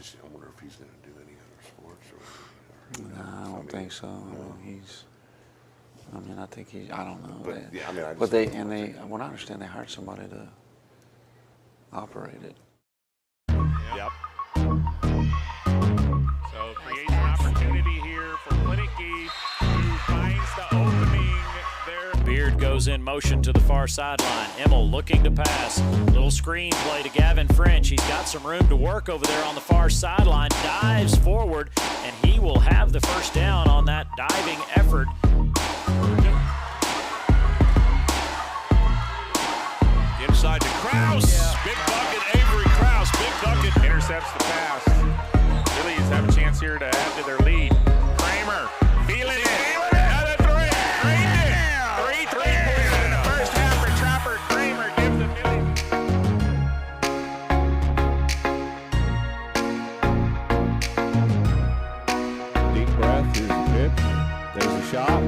I wonder if he's going to do any other sports or No, I don't think so. I think he's. I don't know. But yeah, I mean, when I understand, they hired somebody to operate it. Yep. So creates an opportunity here for Klinicky, who finds the opening there. Beard goes in motion to the far sideline. Emmel looking to pass. Little screen play to Gavin French. He's got some room to work over there on the far sideline. Dives forward, and he will have the first down on that diving effort. Inside to Krause. Yeah. Big bucket, Avery Krause. Big bucket. Intercepts the pass. Billies have a chance here to add to their lead. Kramer feeling it. Another three. Drained it. 3 3-pointers in the first half for Trapper. Kramer gives the Billies. Deep breath. Here's the pitch. There's a shot.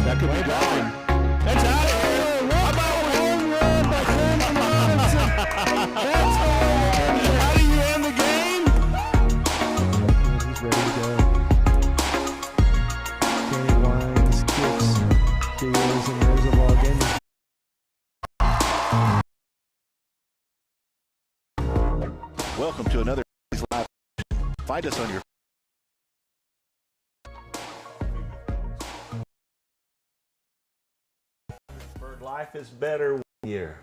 That could be gone. That's out of here. How about a home run by Brandon Robinson? That's how do you end the game? He's ready to go. Kenny winds, kicks, steals, and there's a ball game. Welcome to another Billies.Live. Find us on your life is better here.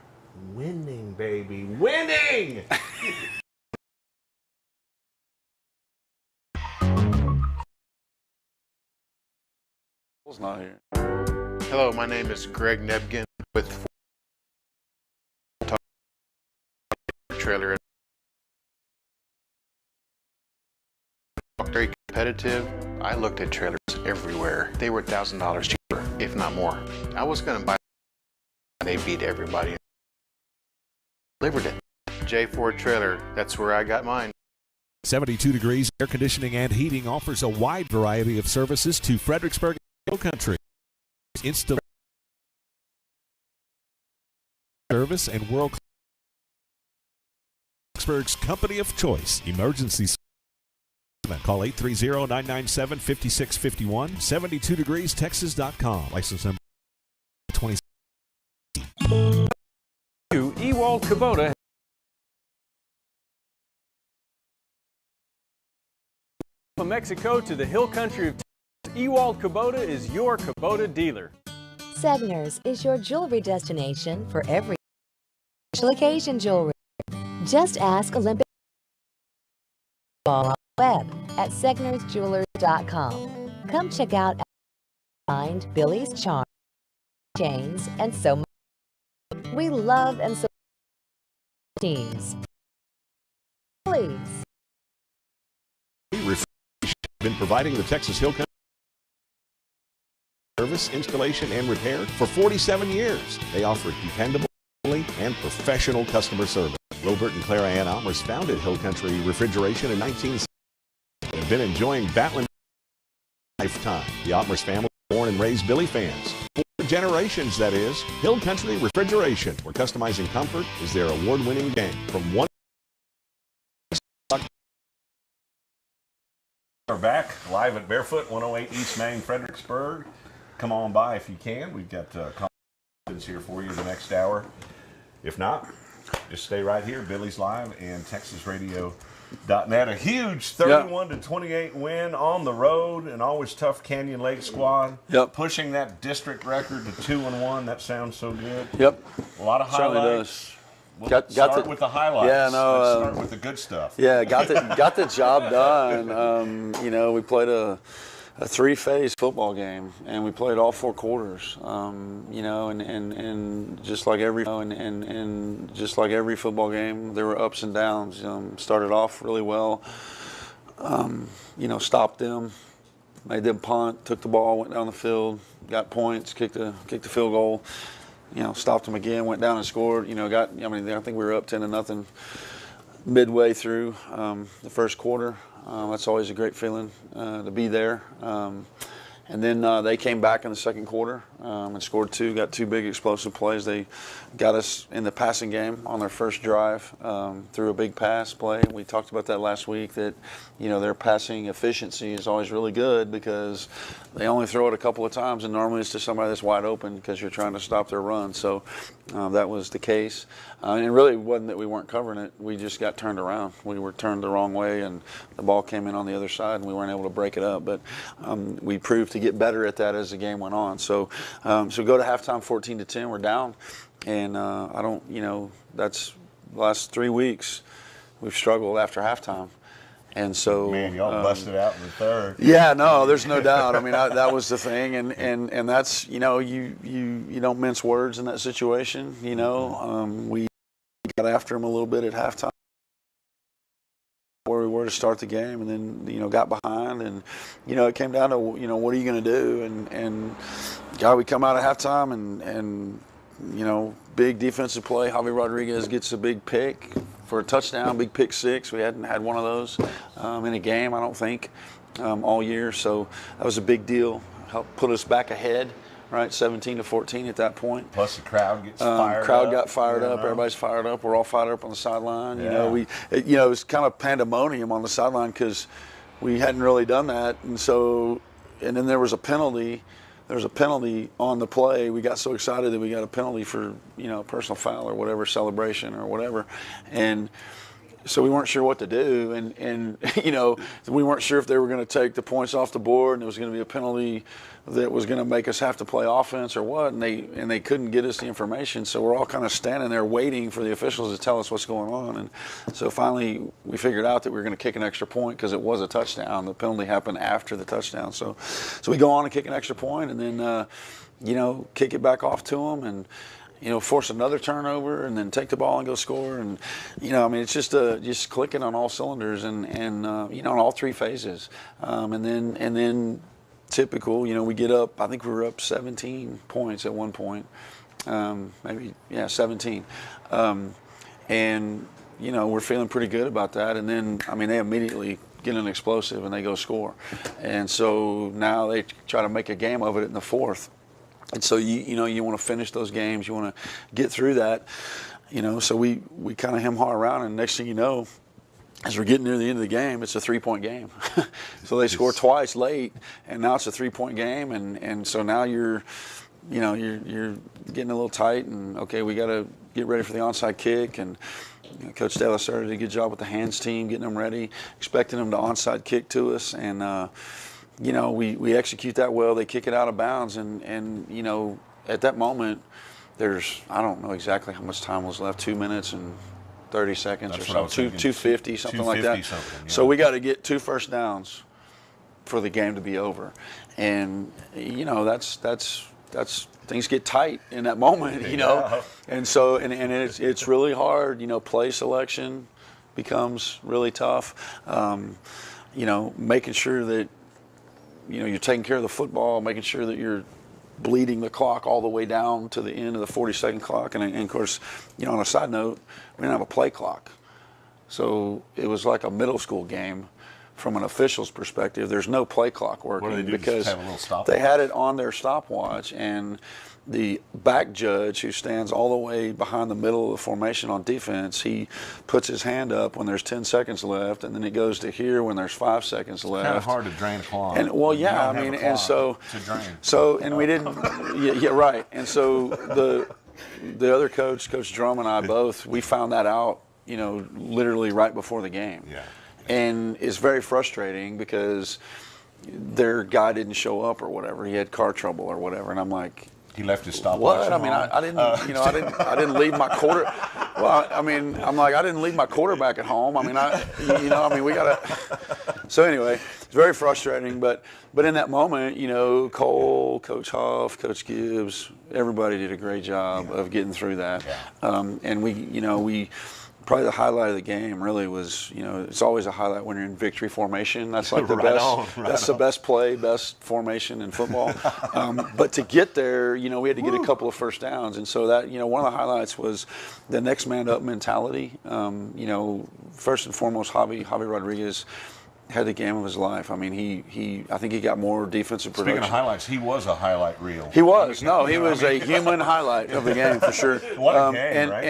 Winning, baby. Winning! Not here. Hello, my name is Greg Nebgen with Trailer. Very competitive. I looked at trailers everywhere. They were $1,000 cheaper, if not more. I was going to buy. They beat everybody. Delivered it. J Ford Trailer. That's where I got mine. 72 Degrees Air Conditioning and Heating offers a wide variety of services to Fredericksburg Hill Country. Installation service and world Fredericksburg's company of choice. Emergency. Call 830-997-5651. 72degreestexas.com. License number 20. Ewald Kubota. From Mexico to the hill country of Texas, Ewald Kubota is your Kubota dealer. Segner's is your jewelry destination for every special occasion jewelry. Just ask Olympic on the web at segnersjewelers.com. Come check out find Billy's charm, chains, and so much. We love and support teams. Please. been providing the Texas Hill Country service, installation, and repair for 47 years. They offer dependable and professional customer service. Robert and Clara Ann Almers founded Hill Country Refrigeration in 1960 and have been enjoying Battlin lifetime. The Almers family born and raised Billy fans. 4 generations, that is. Hill Country Refrigeration, where customizing comfort is their award-winning game. From one. We're back live at Barefoot, 108 East Main, Fredericksburg. Come on by if you can. We've got conferences here for you the next hour. If not, just stay right here. Billies.Live and TexasRadio.net. A huge 31-28 win on the road, and always tough Canyon Lake squad. Yep. Pushing that district record to 2-1. That sounds so good. Yep. A lot of Certainly highlights. does. We'll start with the highlights. Yeah, no. Let's start with the good stuff. Yeah, got the job done. You know, we played a 3-phase football game, and we played all 4 quarters. You know, and just like every just like every football game, there were ups and downs. Started off really well. You know, stopped them, made them punt, took the ball, went down the field, got points, kicked the field goal. You know, stopped them again, went down and scored. You know, I think we were up 10-0 midway through the first quarter. That's always a great feeling to be there. And then they came back in the second quarter and scored 2, got 2 big explosive plays. They got us in the passing game on their first drive through a big pass play. We talked about that last week, that their passing efficiency is always really good because they only throw it a couple of times, and normally it's to somebody that's wide open because you're trying to stop their run. So that was the case. And it really wasn't that we weren't covering it. We just got turned around. We were turned the wrong way, and the ball came in on the other side, and we weren't able to break it up. But we proved to get better at that as the game went on. So so go to halftime 14-10, we're down. And that's the last 3 weeks we've struggled after halftime. And so, man, y'all busted out in the third. Yeah, no, there's no doubt. I mean, that was the thing, and that's you don't mince words in that situation. We got after them a little bit at halftime, where we were to start the game, and then got behind, and it came down to what are you going to do, and we come out at halftime, and big defensive play. Javi Rodriguez gets a big pick for a touchdown, big pick 6. We hadn't had one of those in a game, I don't think, all year. So that was a big deal. Helped put us back ahead, right, 17-14 at that point. Plus the crowd gets fired up. Crowd got fired up. Everybody's fired up. We're all fired up on the sideline. Yeah. It was kind of pandemonium on the sideline because we hadn't really done that, and then there was a penalty. There was a penalty on the play. We got so excited that we got a penalty for, personal foul or whatever, celebration or whatever. And so we weren't sure what to do. And we weren't sure if they were going to take the points off the board and it was going to be a penalty that was going to make us have to play offense or what. And they couldn't get us the information. So we're all kind of standing there waiting for the officials to tell us what's going on. And so finally we figured out that we were going to kick an extra point because it was a touchdown. The penalty happened after the touchdown. So we go on and kick an extra point and then, kick it back off to them and, force another turnover and then take the ball and go score. And, it's just clicking on all cylinders and on all 3 phases. And then typical, we get up, I think we were up 17 points at one point, 17. And, we're feeling pretty good about that. And then, they immediately get an explosive and they go score. And so now they try to make a game of it in the 4th. And so you want to finish those games, you want to get through that, So we kind of hem-haw around, and next thing you know, as we're getting near the end of the game, it's a 3-point game. So they score twice late, and now it's a 3-point game, and so now you're getting a little tight, and okay, we got to get ready for the onside kick, and Coach De La Serra did a good job with the hands team, getting them ready, expecting them to onside kick to us, and we execute that well. They kick it out of bounds, and at that moment, I don't know exactly how much time was left, 2 minutes and 30 seconds. That's or something, 250, something like that. Yeah. So we got to get 2 first downs for the game to be over, and that's things get tight in that moment, and so and it's really hard. Play selection becomes really tough. Making sure that you're taking care of the football, making sure that you're bleeding the clock all the way down to the end of the 40-second clock. And of course, on a side note, we didn't have a play clock. So it was like a middle school game from an official's perspective. There's no play clock working. What do they do? Because Just have a little stopwatch? They had it on their stopwatch, and the back judge, who stands all the way behind the middle of the formation on defense, he puts his hand up when there's 10 seconds left, and then it goes to here when there's 5 seconds left. Kind of hard to drain a clock. And we didn't. Yeah, right. And so the other coach, Coach Drum, and I both, we found that out, literally right before the game. Yeah. And it's very frustrating because their guy didn't show up or whatever. He had car trouble or whatever, and I'm like, he left his stopwatch. What? I mean, I didn't leave my quarter. Well, I'm like, I didn't leave my quarterback at home. We gotta. So anyway, it's very frustrating. But in that moment, Cole, Coach Huff, Coach Gibbs, everybody did a great job of getting through that. Yeah. And we probably the highlight of the game really was, it's always a highlight when you're in victory formation. That's like the the best play, best formation in football. But to get there, we had to get a couple of first downs. And so that, one of the highlights was the next man up mentality. First and foremost, Javi Rodriguez, had the game of his life. I mean, I think he got more defensive production. Speaking of highlights, he was a highlight reel. He was. No, he was a human highlight of the game for sure. What a game, right?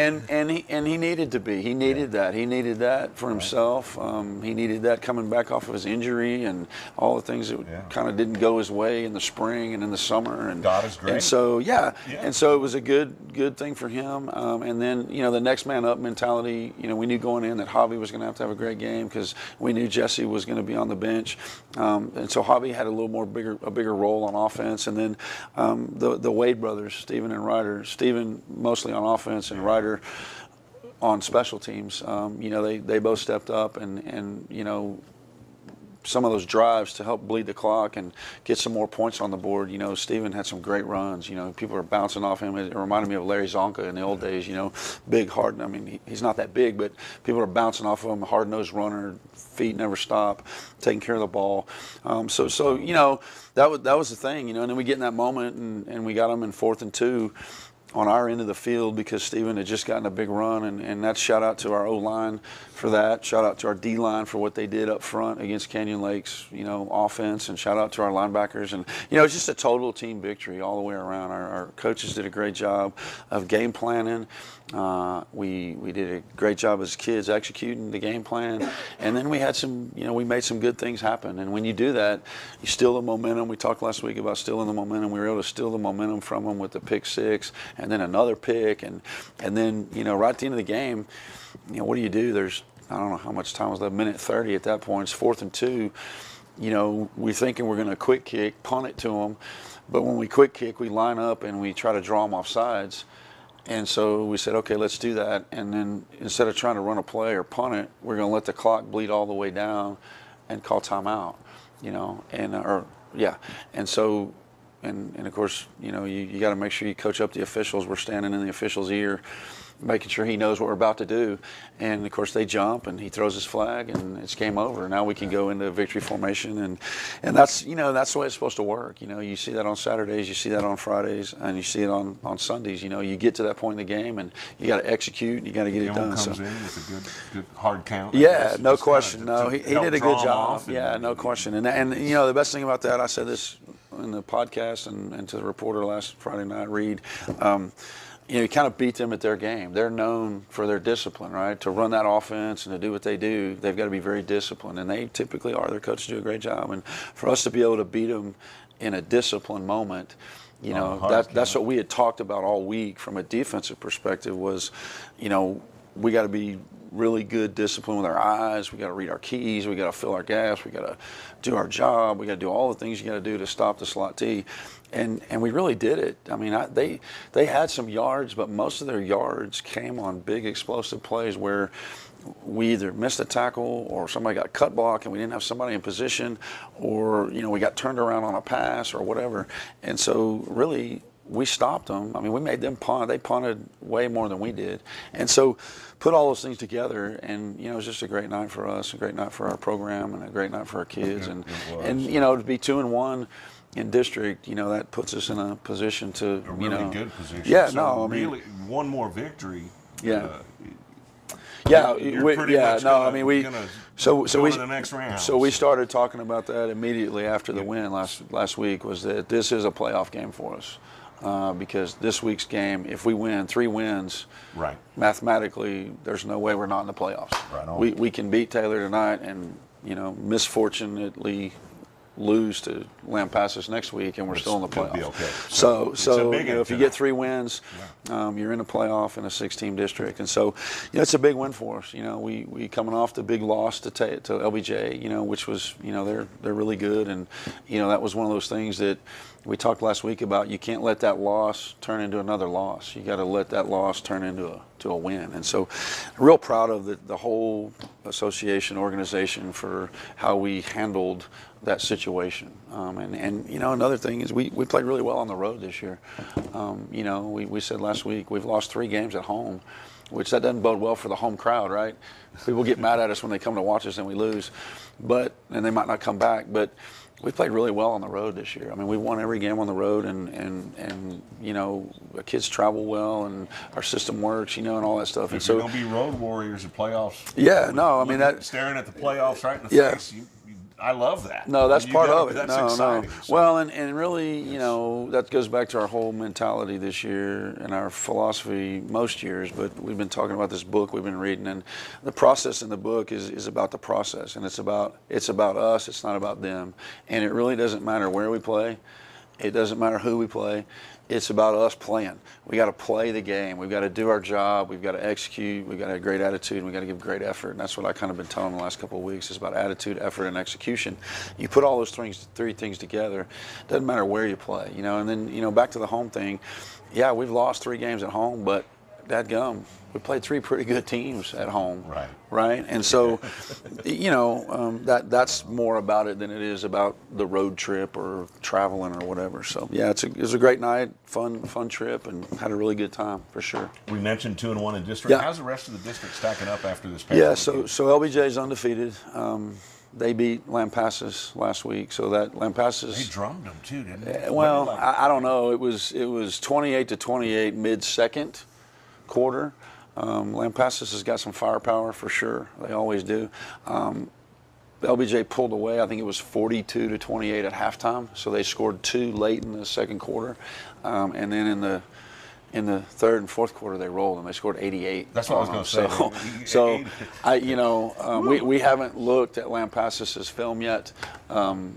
And he needed to be. He needed that. He needed that for himself. He needed that coming back off of his injury and all the things that kind of didn't go his way in the spring and in the summer. And God is great. And so and so it was a good thing for him. And then the next man up mentality. We knew going in that Javi was going to have a great game because we knew Jesse was going to be on the bench, and so Javi had a bigger role on offense, and then the Wade brothers, Steven and Ryder. Steven mostly on offense, and Ryder on special teams. They both stepped up, and some of those drives to help bleed the clock and get some more points on the board. Steven had some great runs. People are bouncing off him. It reminded me of Larry Zonka in the old days. Big, hard. I mean, he's not that big, but people are bouncing off of him. Hard-nosed runner, feet never stop, taking care of the ball. So that was the thing. And then we get in that moment, and we got him in 4th and 2. On our end of the field because Steven had just gotten a big run, and that's shout out to our O-line for that. Shout out to our D-line for what they did up front against Canyon Lakes, offense, and shout out to our linebackers. And, it's just a total team victory all the way around. Our coaches did a great job of game planning. We did a great job as kids executing the game plan. And then we had we made some good things happen. And when you do that, you steal the momentum. We talked last week about stealing the momentum. We were able to steal the momentum from them with the pick 6 and then another pick. And then, right at the end of the game, what do you do? There's, I don't know how much time was left, minute 30 at that point. It's 4th and 2. We're thinking we're going to quick kick, punt it to them. But when we quick kick, we line up and we try to draw them off sides. And so we said, okay, let's do that. And then instead of trying to run a play or punt it, we're going to let the clock bleed all the way down and call timeout, And so, and of course, you got to make sure you coach up the officials. We're standing in the official's ear, making sure he knows what we're about to do. And of course they jump and he throws his flag and it's game over. Now we can go into victory formation and that's that's the way it's supposed to work. You see that on Saturdays, you see that on Fridays, and you see it on Sundays. You get to that point in the game and you got to execute, you got to get it done. Comes in with a good hard count. Yeah, no question. No, he did a good job. Yeah, no question. And the best thing about that, I said this in the podcast and to the reporter last Friday night, Reed. You kind of beat them at their game. They're known for their discipline, right? To run that offense and to do what they do, they've got to be very disciplined, and they typically are. Their coaches do a great job, and for us to be able to beat them in a disciplined moment, that's what we had talked about all week from a defensive perspective was, we got to be really good discipline with our eyes. We got to read our keys. We got to fill our gas. We got to do our job. We got to do all the things you got to do to stop the slot T. And we really did it. I mean, they had some yards, but most of their yards came on big explosive plays where we either missed a tackle or somebody got cut block and we didn't have somebody in position, or we got turned around on a pass or whatever. And so really we stopped them. I mean, we made them punt. They punted way more than we did. And so put all those things together, and it was just a great night for us, a great night for our program, and a great night for our kids. And to be 2-1 in district, that puts us in a position to, a really good position. Yeah, so no, I mean, really one more victory. Yeah. You're pretty much I mean, we go to the next round. So we started talking about that immediately after the win last week. Was that this is a playoff game for us. Because this week's game, if we win 3 wins, right, mathematically, there's no way we're not in the playoffs. Right on. We can beat Taylor tonight and, misfortunately lose to Lampasas next week, and we're still in the playoffs. Okay. So if you get 3 wins, you're in a playoff in a 6-team district, and so it's a big win for us. We coming off the big loss to LBJ, which was they're really good, and that was one of those things that we talked last week about. You can't let that loss turn into another loss. You got to let that loss turn into a win. And so, real proud of the whole association organization for how we handled that situation. Another thing is we played really well on the road this year. We said last week we've lost 3 games at home, which that doesn't bode well for the home crowd, right? People get mad at us when they come to watch us and we lose, and they might not come back, but we played really well on the road this year. I mean, we won every game on the road, and the kids travel well, and our system works, and all that stuff. If you're going to be road warriors in playoffs, yeah, no, I mean that staring at the playoffs right in the face. You I love that. No, that's part of it. That's no, exciting. no. So. Well, and really, you know, that goes back to our whole mentality this year and our philosophy most years. But we've been talking about this book we've been reading, and the process in the book is about the process, and it's about us. It's not about them, and it really doesn't matter where we play. It doesn't matter who we play. It's about us playing. We got to play the game. We've got to do our job. We've got to execute. We've got to have great attitude. And we've got to give great effort. And that's what I kind of been telling the last couple of weeks is about attitude, effort, and execution. You put all those three things together. Doesn't matter where you play, you know. And then, you know, back to the home thing. Yeah, we've lost 3 games at home, but dadgum, we played 3 pretty good teams at home. Right. Right. And so, you know, that's more about it than it is about the road trip or traveling or whatever. So yeah, it was a great night, fun trip, and had a really good time for sure. We mentioned 2-1 in district. Yeah. How's the rest of the district stacking up after this past weekend? So LBJ's undefeated. They beat Lampasas last week, so that Lampasas. They drummed them too, didn't they? Well, I don't know. It was 28-28 mid-second quarter. Lampasas has got some firepower for sure. They always do. LBJ pulled away. I think it was 42-28 at halftime. So they scored 2 late in the second quarter, and then in the third and fourth quarter they rolled and they scored 88. That's what I was going to say. So we haven't looked at Lampasas' film yet.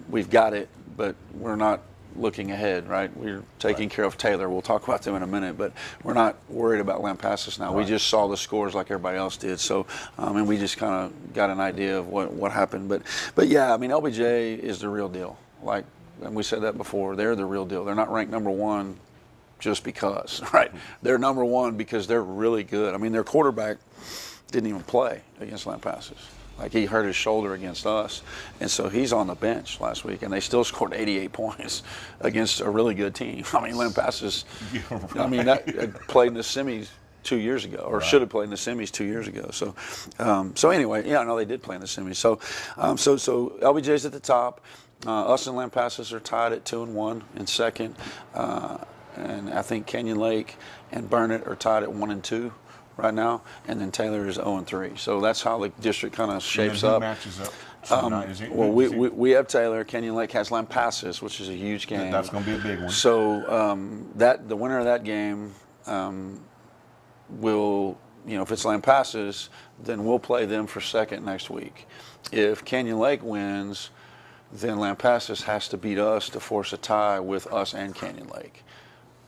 We've got it, but we're not looking ahead, right? We're taking care of Taylor. We'll talk about them in a minute, but we're not worried about Lampasas now. Right. We just saw the scores like everybody else did, so and we just kind of got an idea of what happened. But yeah, I mean, LBJ is the real deal. Like, and we said that before, they're the real deal. They're not ranked number 1 just because, right? They're number 1 because they're really good. I mean, their quarterback didn't even play against Lampasas. Like, he hurt his shoulder against us, and so he's on the bench last week, and they still scored 88 points against a really good team. I mean, Lampasas, I mean, that played in the semis 2 years ago, or should have played in the semis 2 years ago. So anyway, yeah, no, they did play in the semis. So LBJ's at the top. Us and Lampasas are tied at 2-1 in second, and I think Canyon Lake and Burnett are tied at 1 and 2. Right now, and then Taylor is 0-3. So that's how the district kind of shapes up. Matches up. We have Taylor. Canyon Lake has Lampasas, which is a huge game. That's going to be a big one. So the winner of that game will, you know, if it's Lampasas, then we'll play them for second next week. If Canyon Lake wins, then Lampasas has to beat us to force a tie with us and Canyon Lake.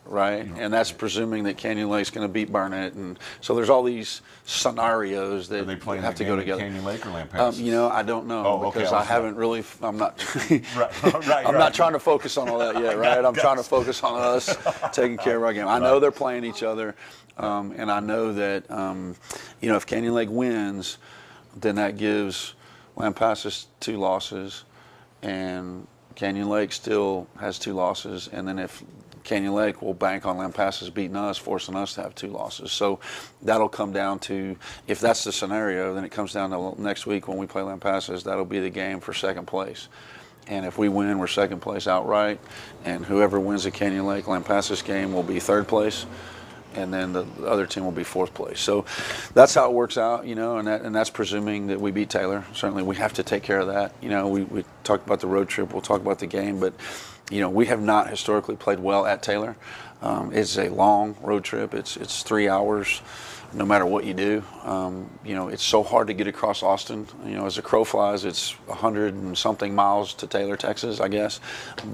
Right, and that's presuming that Canyon Lake's going to beat Burnett, and so there's all these scenarios that have to go together. Canyon Lake or Lampasas? You know, I don't know because I haven't really. I'm not. right, I'm not trying to focus on all that yet. Right, I'm trying to focus on us taking care of our game. I know they're playing each other, and I know that you know, if Canyon Lake wins, then that gives Lampasas 2 losses, and Canyon Lake still has 2 losses, and then if Canyon Lake will bank on Lampasas beating us, forcing us to have 2 losses. So that'll come down to, if that's the scenario, then it comes down to next week when we play Lampasas, that'll be the game for second place. And if we win, we're second place outright. And whoever wins the Canyon Lake Lampasas game will be third place. And then the other team will be fourth place. So that's how it works out, you know, and that's presuming that we beat Taylor. Certainly we have to take care of that. You know, we talked about the road trip, we'll talk about the game, but you know, we have not historically played well at Taylor. It's a long road trip. It's 3 hours, no matter what you do. You know, it's so hard to get across Austin. You know, as the crow flies, it's 100 and something miles to Taylor, Texas, I guess.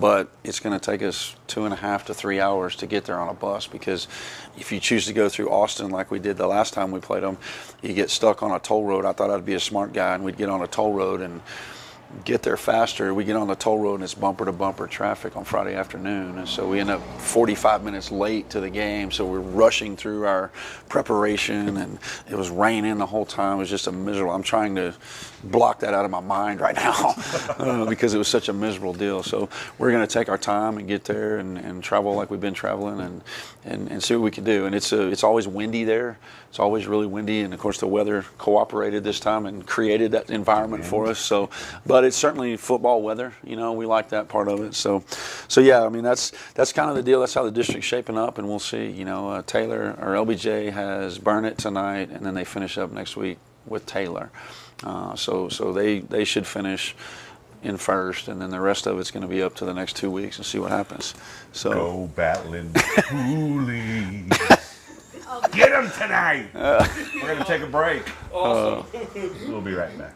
But it's going to take us 2.5 to 3 hours to get there on a bus, because if you choose to go through Austin like we did the last time we played them, you get stuck on a toll road. I thought I'd be a smart guy and we'd get on a toll road and get there faster. We get on the toll road and it's bumper to bumper traffic on Friday afternoon, and so we end up 45 minutes late to the game. So we're rushing through our preparation, and it was raining the whole time. It was just a miserable. I'm trying to block that out of my mind right now because it was such a miserable deal. So we're going to take our time and get there and travel like we've been traveling and see what we can do. And it's always windy there. It's always really windy, and of course the weather cooperated this time and created that environment for us. So, but it's certainly football weather. You know, we like that part of it. So yeah, I mean that's kind of the deal. That's how the district's shaping up, and we'll see. You know, Taylor or LBJ has Burnett tonight, and then they finish up next week with Taylor. So they should finish in first, and then the rest of it's going to be up to the next 2 weeks and see what happens. So Go Battlin Billie. Get them tonight. We're going to take a break. We'll be right back.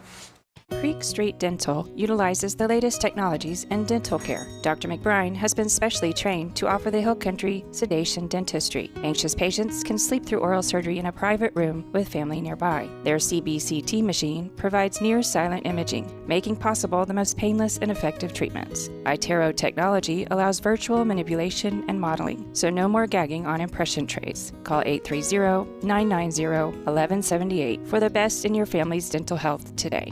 Creek Street Dental utilizes the latest technologies in dental care. Dr. McBride has been specially trained to offer the Hill Country sedation dentistry. Anxious patients can sleep through oral surgery in a private room with family nearby. Their CBCT machine provides near-silent imaging, making possible the most painless and effective treatments. iTero technology allows virtual manipulation and modeling, so no more gagging on impression trays. Call 830-990-1178 for the best in your family's dental health today.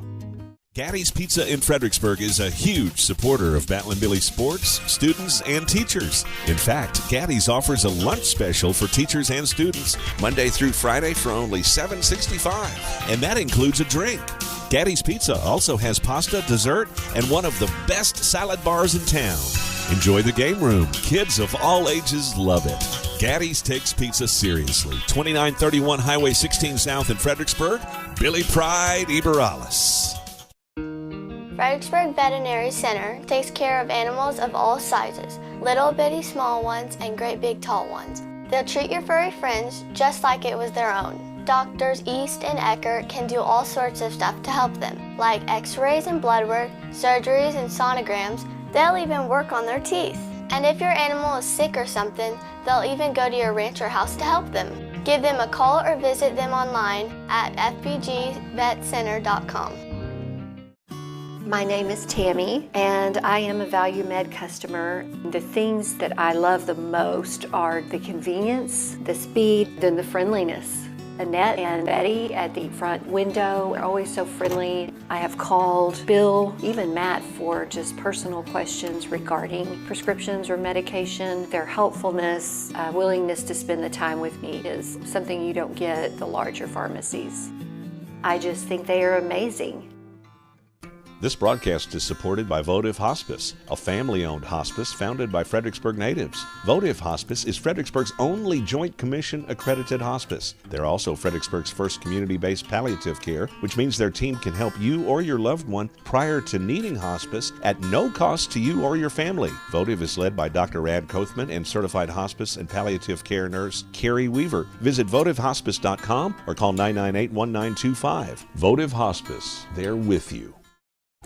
Gaddy's Pizza in Fredericksburg is a huge supporter of Battlin Billie Sports, students, and teachers. In fact, Gaddy's offers a lunch special for teachers and students Monday through Friday for only $7.65, and that includes a drink. Gaddy's Pizza also has pasta, dessert, and one of the best salad bars in town. Enjoy the game room. Kids of all ages love it. Gaddy's takes pizza seriously. 2931 Highway 16 South in Fredericksburg. Billy Pride Iberales. Fredericksburg Veterinary Center takes care of animals of all sizes, little bitty small ones and great big tall ones. They'll treat your furry friends just like it was their own. Doctors East and Eckert can do all sorts of stuff to help them, like x-rays and blood work, surgeries and sonograms. They'll even work on their teeth. And if your animal is sick or something, they'll even go to your ranch or house to help them. Give them a call or visit them online at fbgvetcenter.com. My name is Tammy, and I am a Value Med customer. The things that I love the most are the convenience, the speed, and the friendliness. Annette and Betty at the front window are always so friendly. I have called Bill, even Matt, for just personal questions regarding prescriptions or medication. Their helpfulness, willingness to spend the time with me is something you don't get at the larger pharmacies. I just think they are amazing. This broadcast is supported by Votive Hospice, a family-owned hospice founded by Fredericksburg natives. Votive Hospice is Fredericksburg's only Joint Commission accredited hospice. They're also Fredericksburg's first community-based palliative care, which means their team can help you or your loved one prior to needing hospice at no cost to you or your family. Votive is led by Dr. Rad Kothman and certified hospice and palliative care nurse Carrie Weaver. Visit votivehospice.com or call 998-1925. Votive Hospice, they're with you.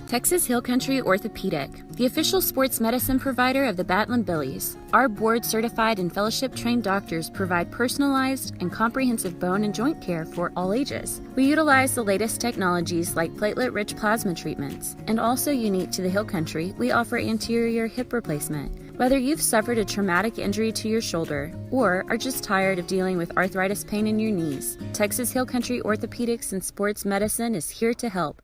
Texas Hill Country Orthopedic, the official sports medicine provider of the Battlin Billies. Our board-certified and fellowship-trained doctors provide personalized and comprehensive bone and joint care for all ages. We utilize the latest technologies like platelet-rich plasma treatments, and also unique to the Hill Country, we offer anterior hip replacement. Whether you've suffered a traumatic injury to your shoulder or are just tired of dealing with arthritis pain in your knees, Texas Hill Country Orthopedics and Sports Medicine is here to help.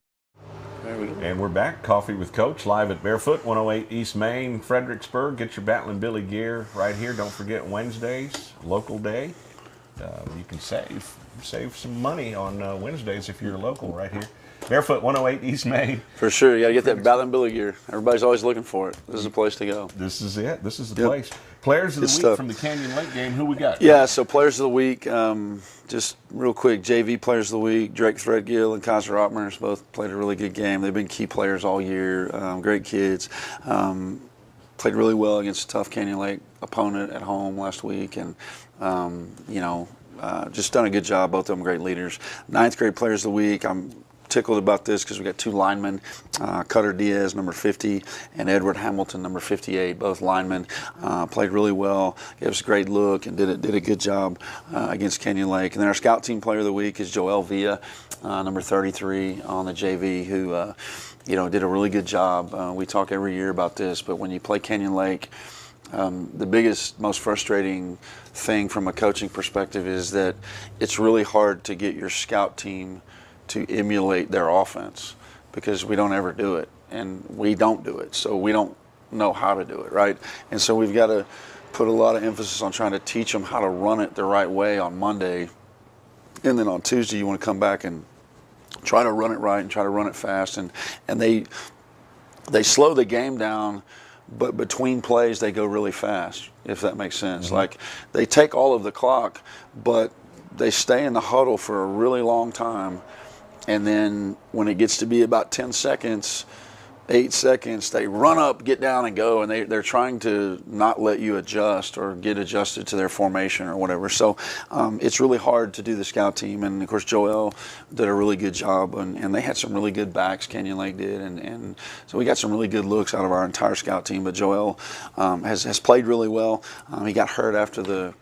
And we're back. Coffee with Coach, live at Barefoot, 108 East Main, Fredericksburg. Get your Battlin Billie gear right here. Don't forget Wednesdays, local day. You can save some money on Wednesdays if you're local right here. Barefoot, 108 East Main. For sure, you got to get that Battlin Billie gear. Everybody's always looking for it. This is the place to go. This is it. This is the place. Players of the week from the Canyon Lake game. Who we got? Yeah, so players of the week, just real quick, JV players of the week, Drake Threadgill and Kaiser Ottmers both played a really good game. They've been key players all year, great kids. Played really well against a tough Canyon Lake opponent at home last week, and, just done a good job. Both of them great leaders. Ninth grade players of the week, I'm tickled about this because we got two linemen, Cutter Diaz, number 50, and Edward Hamilton, number 58. Both linemen played really well, gave us a great look, and did a good job against Canyon Lake. And then our scout team player of the week is Joel Villa, number 33 on the JV, who did a really good job. We talk every year about this, but when you play Canyon Lake, the biggest, most frustrating thing from a coaching perspective is that it's really hard to get your scout team to emulate their offense because we don't ever do it, and we don't do it, so we don't know how to do it, right? And so we've got to put a lot of emphasis on trying to teach them how to run it the right way on Monday, and then on Tuesday you want to come back and try to run it right and try to run it fast, and they slow the game down, but between plays they go really fast, if that makes sense. Mm-hmm. Like, they take all of the clock, but they stay in the huddle for a really long time. And then when it gets to be about 10 seconds, 8 seconds, they run up, get down, and go, and they're trying to not let you adjust or get adjusted to their formation or whatever. So it's really hard to do the scout team, and of course Joel did a really good job, and they had some really good backs, Kenyon Lake did, and so we got some really good looks out of our entire scout team. But Joel has played really well. He got hurt after the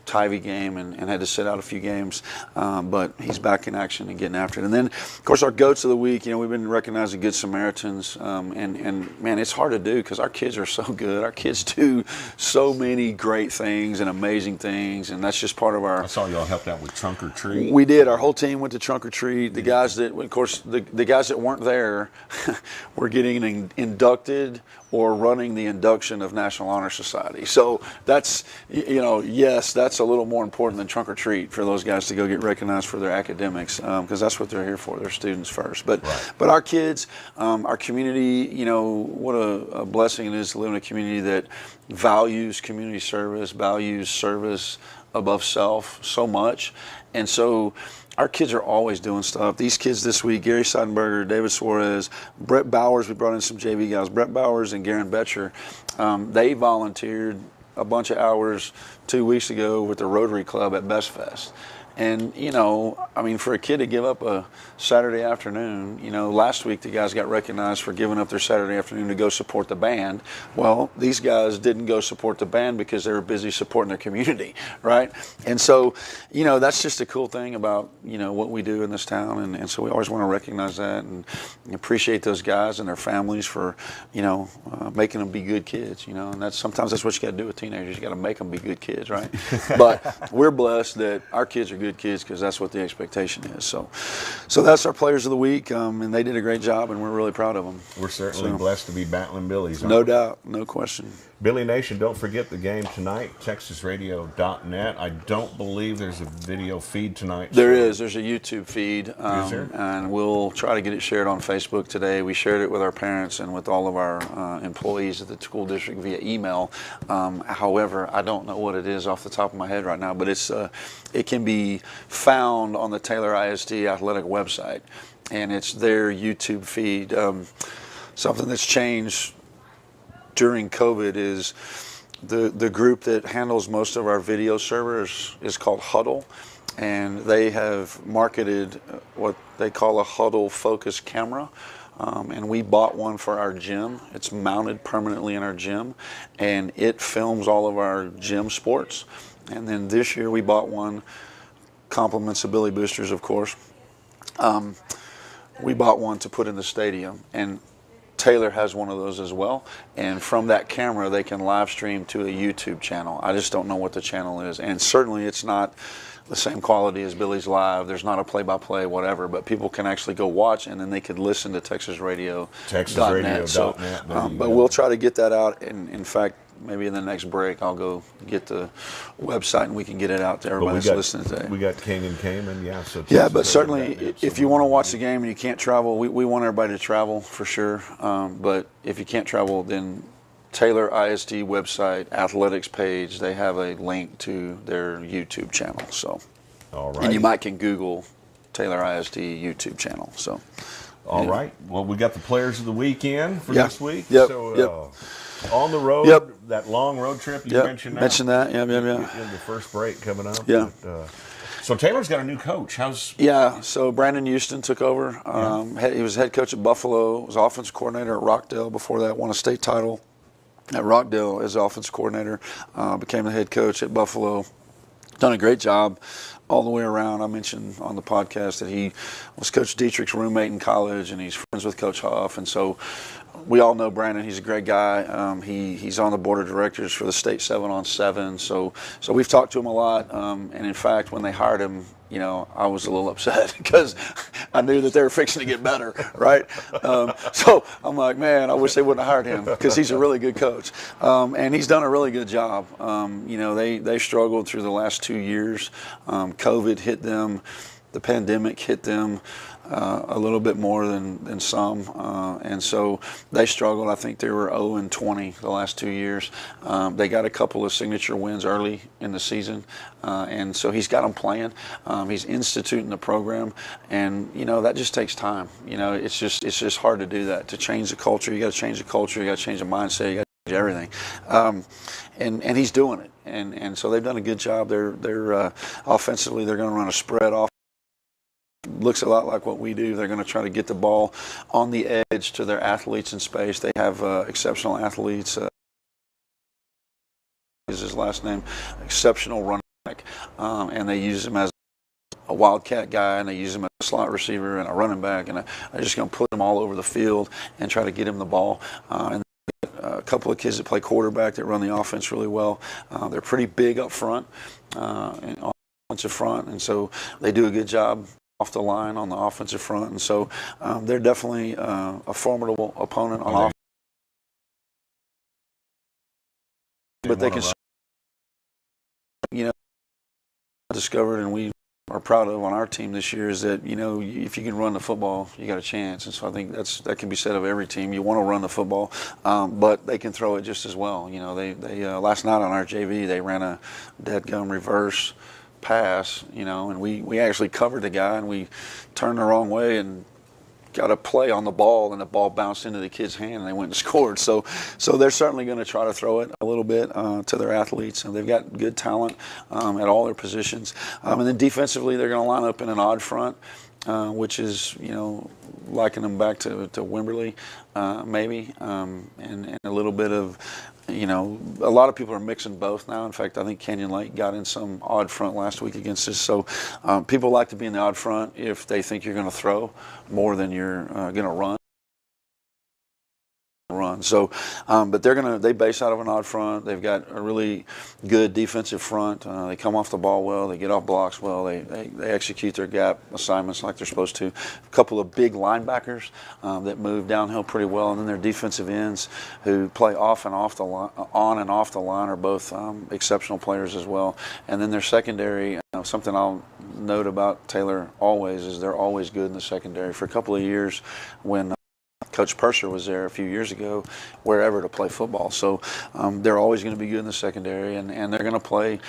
Tivy game and had to sit out a few games, but he's back in action and getting after it. And then, of course, our goats of the week, we've been recognizing Good Samaritans, and man, it's hard to do because our kids are so good. Our kids do so many great things and amazing things, and that's just part of our... I saw y'all helped out with Trunk or Treat. We did. Our whole team went to Trunk or Treat. The guys that, of course, the guys that weren't there were getting inducted or running the induction of National Honor Society. So that's, yes, that's a little more important than Trunk or Treat for those guys to go get recognized for their academics, because that's what they're here for. They're students first. But our kids, our community, what a blessing it is to live in a community that values community service, values service above self so much. And so our kids are always doing stuff. These kids this week, Gary Seidenberger, David Suarez, Brett Bowers, we brought in some JV guys, Brett Bowers and Garen Betcher, they volunteered a bunch of hours 2 weeks ago with the Rotary Club at Best Fest. And, for a kid to give up a Saturday afternoon, last week the guys got recognized for giving up their Saturday afternoon to go support the band. Well, these guys didn't go support the band because they were busy supporting their community, right? And so, that's just a cool thing about, what we do in this town. And so we always want to recognize that and appreciate those guys and their families for, making them be good kids, and sometimes that's what you got to do with teenagers. You got to make them be good kids, right? But we're blessed that our kids are good kids because that's what the expectation is. So that's our players of the week, and they did a great job, and we're really proud of them. We're certainly blessed to be Battlin Billies. No doubt, no question. Billy Nation, don't forget the game tonight, TexasRadio.net. I don't believe there's a video feed tonight. There is. There's a YouTube feed, Is there? and we'll try to get it shared on Facebook today. We shared it with our parents and with all of our employees at the school district via email. However, I don't know what it is off the top of my head right now, but it can be found on the Taylor ISD athletic website, and it's their YouTube feed. Something that's changed during COVID is the group that handles most of our video servers is called Huddle, and they have marketed what they call a Huddle focus camera. And we bought one for our gym. It's mounted permanently in our gym, and it films all of our gym sports. And then this year we bought one, compliments of Billy Boosters, of course. We bought one to put in the stadium, and Taylor has one of those as well, and from that camera they can live stream to a YouTube channel. I just don't know what the channel is, and certainly it's not the same quality as Billies.Live. There's not a play-by-play, whatever, but people can actually go watch, and then they could listen to TexasRadio.net. So, but we'll try to get that out, and in fact, maybe in the next break I'll go get the website and we can get it out to everybody that's listening today. We got King and Cayman, yeah. So but certainly if you want to watch the game and you can't travel, we want everybody to travel for sure. But if you can't travel, then Taylor ISD website, athletics page, they have a link to their YouTube channel. So, all right. And you can Google Taylor ISD YouTube channel. So, all right. Well, we got the players of the weekend for this week. Yep. On the road, that long road trip you mentioned that. Mentioned that, yeah. In the first break coming up. Yeah. So Taylor's got a new coach. So Brandon Houston took over. He was head coach at Buffalo, was offensive coordinator at Rockdale. Before that, won a state title at Rockdale as offensive coordinator. Became the head coach at Buffalo. Done a great job all the way around. I mentioned on the podcast that he was Coach Dietrich's roommate in college, and he's friends with Coach Huff. And so we all know Brandon. He's a great guy. He's on the board of directors for the state 7-on-7. So we've talked to him a lot. And in fact, when they hired him, I was a little upset because I knew that they were fixing to get better, right? So I'm like, man, I wish they wouldn't have hired him because he's a really good coach. And he's done a really good job. They struggled through the last 2 years. COVID hit them. The pandemic hit them. a little bit more than some, and so they struggled. I think they were 0-20 the last 2 years. They got a couple of signature wins early in the season, and so he's got them playing. He's instituting the program, and that just takes time. It's just hard to do that. To change the culture, you got to change the culture. You got to change the mindset. You got to change everything, and he's doing it. And so they've done a good job. They're offensively, they're going to run a spread off. Looks a lot like what we do. They're going to try to get the ball on the edge to their athletes in space. They have exceptional athletes. Is his last name? Exceptional running back, and they use him as a wildcat guy, and they use him as a slot receiver and a running back, and they're just going to put him all over the field and try to get him the ball. And a couple of kids that play quarterback that run the offense really well. They're pretty big up front and on the offensive front, and so they do a good job off the line on the offensive front, and so they're definitely a formidable opponent on offense. But they can, discovered, and we are proud of on our team this year, is that if you can run the football, you got a chance. And so I think that can be said of every team. You want to run the football, but they can throw it just as well. They last night on our JV they ran a deadgum reverse pass, and we actually covered the guy, and we turned the wrong way and got a play on the ball, and the ball bounced into the kid's hand, and they went and scored. So they're certainly going to try to throw it a little bit to their athletes, and they've got good talent at all their positions. And then defensively, they're going to line up in an odd front, which is liking them back to Wimberley, maybe, and a little bit of. A lot of people are mixing both now. In fact, I think Canyon Lake got in some odd front last week against us. So people like to be in the odd front if they think you're going to throw more than you're going to run. So, but they base out of an odd front. They've got a really good defensive front. They come off the ball well. They get off blocks well. They execute their gap assignments like they're supposed to. A couple of big linebackers that move downhill pretty well, and then their defensive ends who play off and off the line, on and off the line, are both exceptional players as well. And then their secondary. Something I'll note about Taylor always is they're always good in the secondary. For a couple of years, when Coach Purser was there a few years ago, wherever to play football. So they're always going to be good in the secondary, and they're going to play,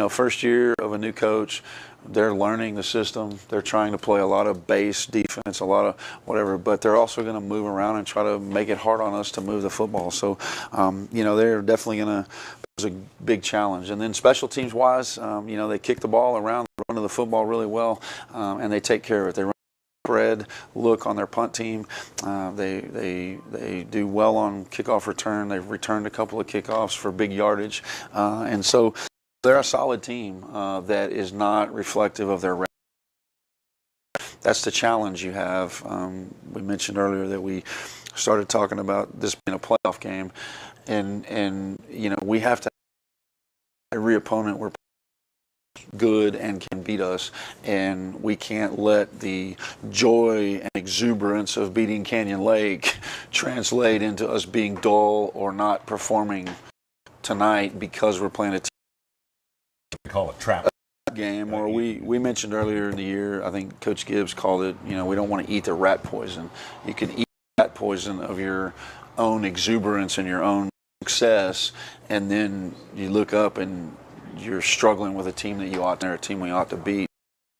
first year of a new coach, they're learning the system. They're trying to play a lot of base defense, a lot of whatever, but they're also going to move around and try to make it hard on us to move the football. So, they're definitely going to pose a big challenge. And then special teams wise, they kick the ball around, they run to the football really well, and they take care of it. They run spread look on their punt team. They do well on kickoff return. They've returned a couple of kickoffs for big yardage, and so they're a solid team that is not reflective of their record. That's the challenge you have. We mentioned earlier that we started talking about this being a playoff game, and we have to every opponent we're good and can beat us, and we can't let the joy and exuberance of beating Canyon Lake translate into us being dull or not performing tonight because we're playing a team. We call it trap game, or we mentioned earlier in the year, I think Coach Gibbs called it, we don't want to eat the rat poison. You can eat the rat poison of your own exuberance and your own success, and then you look up and you're struggling with a team that they're a team we ought to beat.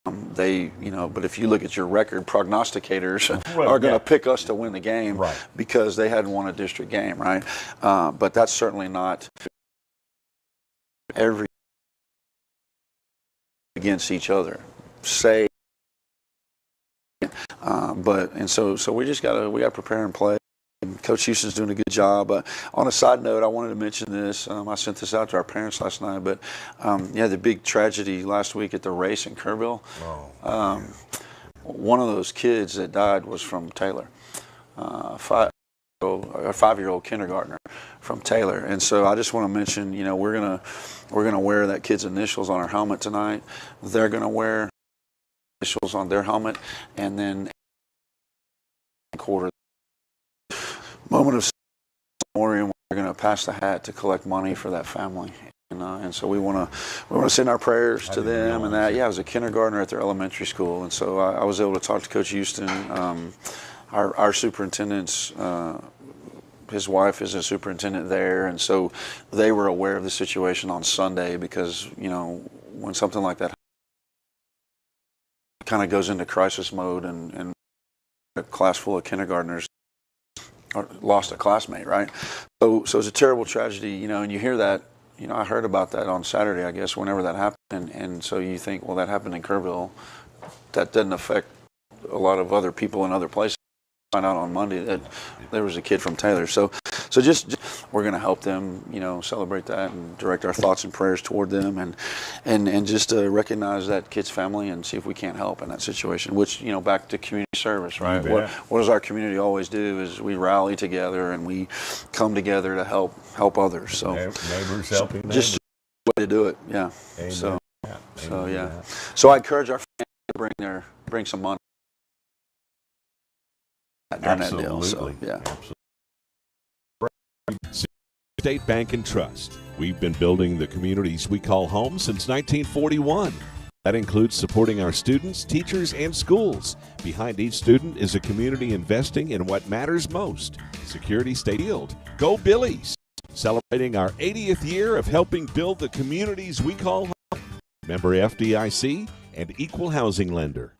But if you look at your record, prognosticators are going to pick us to win the game, right, because they hadn't won a district game, right? But that's certainly not every against each other. So we just got to prepare and play. And Coach Houston's doing a good job. On a side note, I wanted to mention this. I sent this out to our parents last night, but the big tragedy last week at the race in Kerrville. One of those kids that died was from Taylor, a 5-year-old kindergartner from Taylor. And so I just want to mention, we're gonna wear that kid's initials on our helmet tonight. They're gonna wear initials on their helmet, and then quarter. Moment of memoriam, we're going to pass the hat to collect money for that family. And so we want to send our prayers to them and that. Yeah, I was a kindergartner at their elementary school, and so I was able to talk to Coach Houston. Our superintendent's his wife is a superintendent there, and so they were aware of the situation on Sunday because, you know, when something like that kind of goes into crisis mode and a class full of kindergartners lost a classmate, right? So it's a terrible tragedy, you know, and you hear that. You know, I heard about that on Saturday, I guess, whenever that happened, and so you think, well, that happened in Kerrville. That doesn't affect a lot of other people in other places. Find out on Monday that there was a kid from Taylor. So just we're going to help them, you know, celebrate that and direct our thoughts and prayers toward them, and just recognize that kid's family and see if we can't help in that situation. Which, you know, back to community service, right? What does our community always do is we rally together and we come together to help others. So neighbors helping neighbors. Just a way to do it, yeah. Amen. So Amen. yeah. So I encourage our family to bring some money. Absolutely. That deal, so, yeah. Absolutely. State Bank and Trust. We've been building the communities we call home since 1941. That includes supporting our students, teachers, and schools. Behind each student is a community investing in what matters most. Security State Field. Go Billies! Celebrating our 80th year of helping build the communities we call home. Member FDIC and equal housing lender.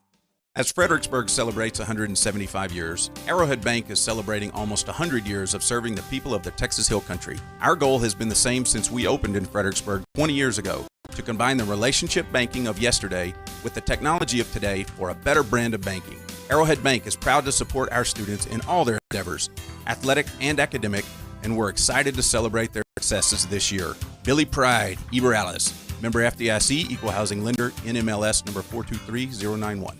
As Fredericksburg celebrates 175 years, Arrowhead Bank is celebrating almost 100 years of serving the people of the Texas Hill Country. Our goal has been the same since we opened in Fredericksburg 20 years ago, to combine the relationship banking of yesterday with the technology of today for a better brand of banking. Arrowhead Bank is proud to support our students in all their endeavors, athletic and academic, and we're excited to celebrate their successes this year. Billy Pride, Eber-Alice, member FDIC, equal housing lender, NMLS number 423091.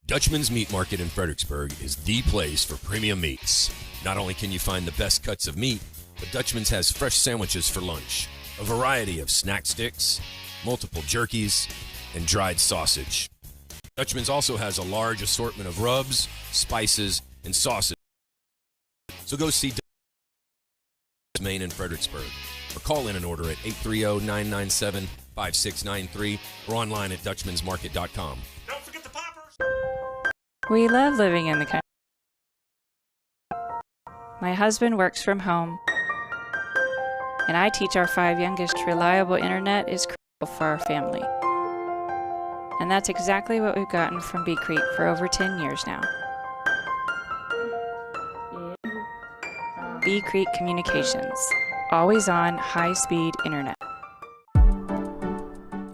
Dutchman's Meat Market in Fredericksburg is the place for premium meats. Not only can you find the best cuts of meat, but Dutchman's has fresh sandwiches for lunch, a variety of snack sticks, multiple jerkies, and dried sausage. Dutchman's also has a large assortment of rubs, spices, and sauces. So go see Dutchman's Main in Fredericksburg, or call in an order at 830-997-5693 or online at dutchmansmarket.com. We love living in the country. My husband works from home, and I teach our 5 youngest reliable internet is critical for our family. And that's exactly what we've gotten from Bee Creek for over 10 years now. Bee Creek Communications, always on high-speed internet.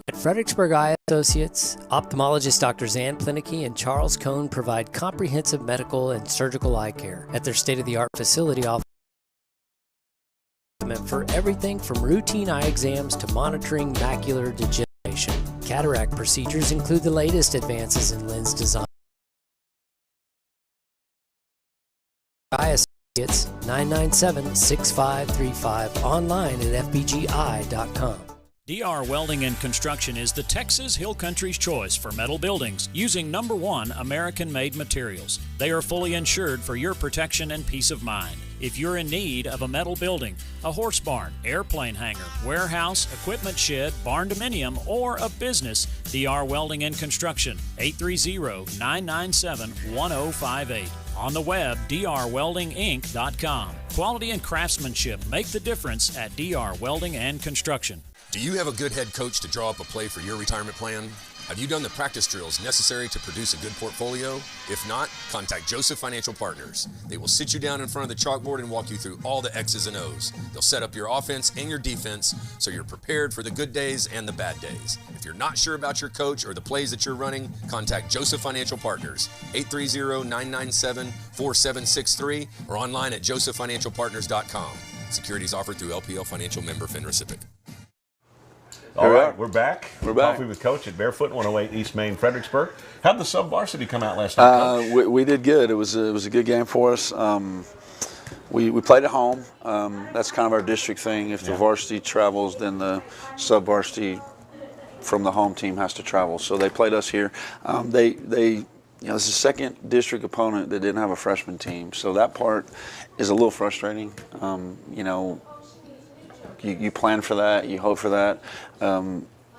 At Fredericksburg Eye Associates, ophthalmologist Drs. Ann Plinicky and Charles Cohn provide comprehensive medical and surgical eye care at their state-of-the-art facility office for everything from routine eye exams to monitoring macular degeneration. Cataract procedures include the latest advances in lens design. Eye Associates, 997-6535, online at fbgi.com. DR Welding and Construction is the Texas Hill Country's choice for metal buildings using #1 American-made materials. They are fully insured for your protection and peace of mind. If you're in need of a metal building, a horse barn, airplane hangar, warehouse, equipment shed, barn dominium, or a business, DR Welding and Construction, 830-997-1058. On the web, drweldinginc.com. Quality and craftsmanship make the difference at DR Welding and Construction. Do you have a good head coach to draw up a play for your retirement plan? Have you done the practice drills necessary to produce a good portfolio? If not, contact Joseph Financial Partners. They will sit you down in front of the chalkboard and walk you through all the X's and O's. They'll set up your offense and your defense so you're prepared for the good days and the bad days. If you're not sure about your coach or the plays that you're running, contact Joseph Financial Partners, 830-997-4763 or online at josephfinancialpartners.com. Securities offered through LPL Financial member FINRA. All right, we're back. We're back. Coffee with Coach at Barefoot, 108 East Main, Fredericksburg. How'd the sub-varsity come out last night, Coach? We did good. It was a good game for us. We played at home. That's kind of our district thing. If the varsity travels, then the sub-varsity from the home team has to travel. So they played us here. It's the second district opponent that didn't have a freshman team. So that part is a little frustrating. you plan for that, you hope for that.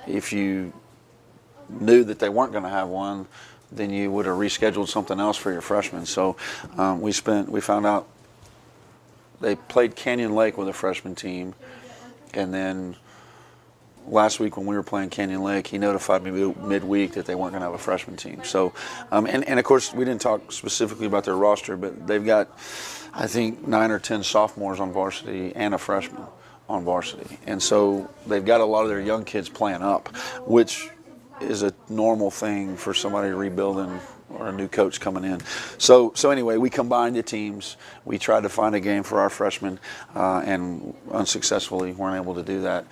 If you knew that they weren't going to have one, then you would have rescheduled something else for your freshmen. So we found out they played Canyon Lake with a freshman team, and then last week when we were playing Canyon Lake, he notified me midweek that they weren't going to have a freshman team. So, and of course, we didn't talk specifically about their roster, but they've got, I think, 9 or 10 sophomores on varsity and a freshman on varsity. And so they've got a lot of their young kids playing up, which is a normal thing for somebody rebuilding or a new coach coming in. So anyway, we combined the teams. We tried to find a game for our freshmen and unsuccessfully weren't able to do that.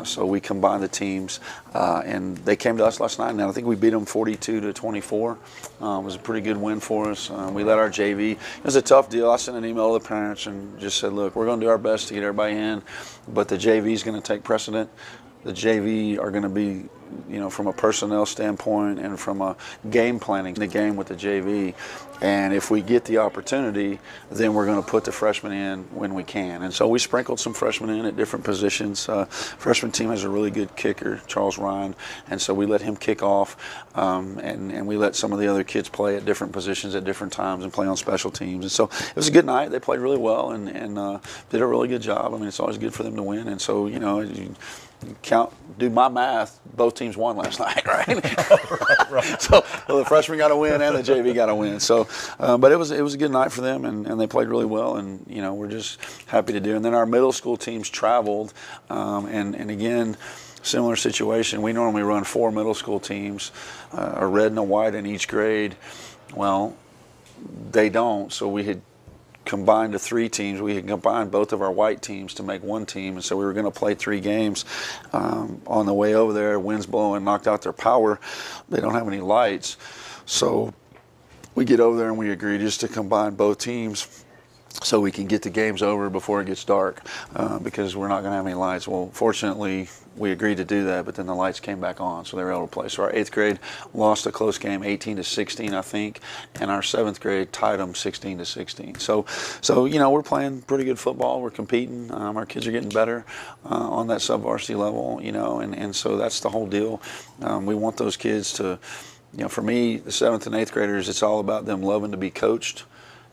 So we combined the teams and they came to us last night, and I think we beat them 42-24. It was a pretty good win for us. We let our JV. It was a tough deal. I sent an email to the parents and just said, look, we're going to do our best to get everybody in, but the JV is going to take precedent. The JV are going to be, from a personnel standpoint and from a game planning, the game with the JV. And if we get the opportunity, then we're going to put the freshmen in when we can. And so we sprinkled some freshmen in at different positions. Freshman team has a really good kicker, Charles Ryan, and so we let him kick off, and we let some of the other kids play at different positions at different times and play on special teams. And so it was a good night. They played really well and did a really good job. I mean, it's always good for them to win. And so, do my math, both teams won last night, right? right. So the freshmen got a win and the JV got a win. So, but it was a good night for them, and they played really well, and we're just happy to do. And then our middle school teams traveled, and again, similar situation. We normally run 4 middle school teams, a red and a white in each grade. Well, they don't, so we had combined to 3 teams. We had combined both of our white teams to make 1 team, and so we were going to play 3 games. On the way over there, winds blowing, knocked out their power. They don't have any lights, so we get over there and we agree just to combine both teams so we can get the games over before it gets dark, because we're not going to have any lights. Well, fortunately, we agreed to do that, but then the lights came back on, so they were able to play. So our 8th grade lost a close game, 18-16, I think, and our 7th grade tied them 16-16. So we're playing pretty good football. We're competing. Our kids are getting better on that sub-varsity level, and so that's the whole deal. We want those kids to, for me, the 7th and 8th graders, it's all about them loving to be coached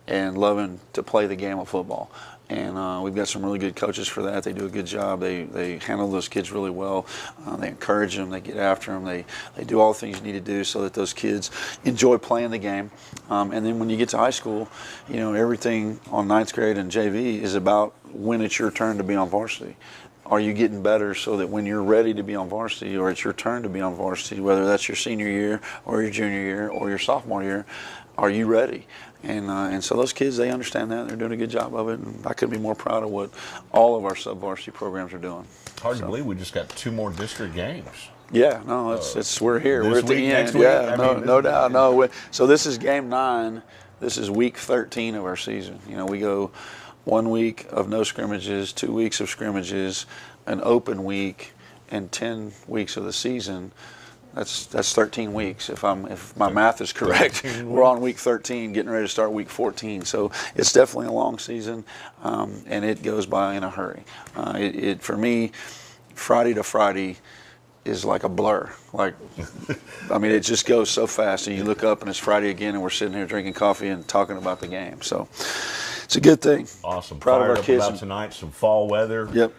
and loving to play the game of football. And we've got some really good coaches for that. They do a good job. They handle those kids really well. They encourage them. They get after them. They do all the things you need to do so that those kids enjoy playing the game. And then when you get to high school, everything on 9th grade and JV is about when it's your turn to be on varsity. Are you getting better so that when you're ready to be on varsity, or it's your turn to be on varsity, whether that's your senior year or your junior year or your sophomore year, are you ready? And so those kids, they understand that. They're doing a good job of it. And I couldn't be more proud of what all of our sub-varsity programs are doing. Hard to believe we just got 2 more district games. Yeah, no, we're here. We're at the end. Yeah, no doubt. No, so this is game 9. This is week 13 of our season. We go 1 week of no scrimmages, 2 weeks of scrimmages, an open week, and 10 weeks of the season. That's 13 weeks if my math is correct. We're on week 13, getting ready to start week 14. So it's definitely a long season, and it goes by in a hurry. For me, Friday to Friday is like a blur. It just goes so fast, and you look up and it's Friday again, and we're sitting here drinking coffee and talking about the game. So it's a good thing. Awesome. Proud of our kids. About tonight, some fall weather. Yep.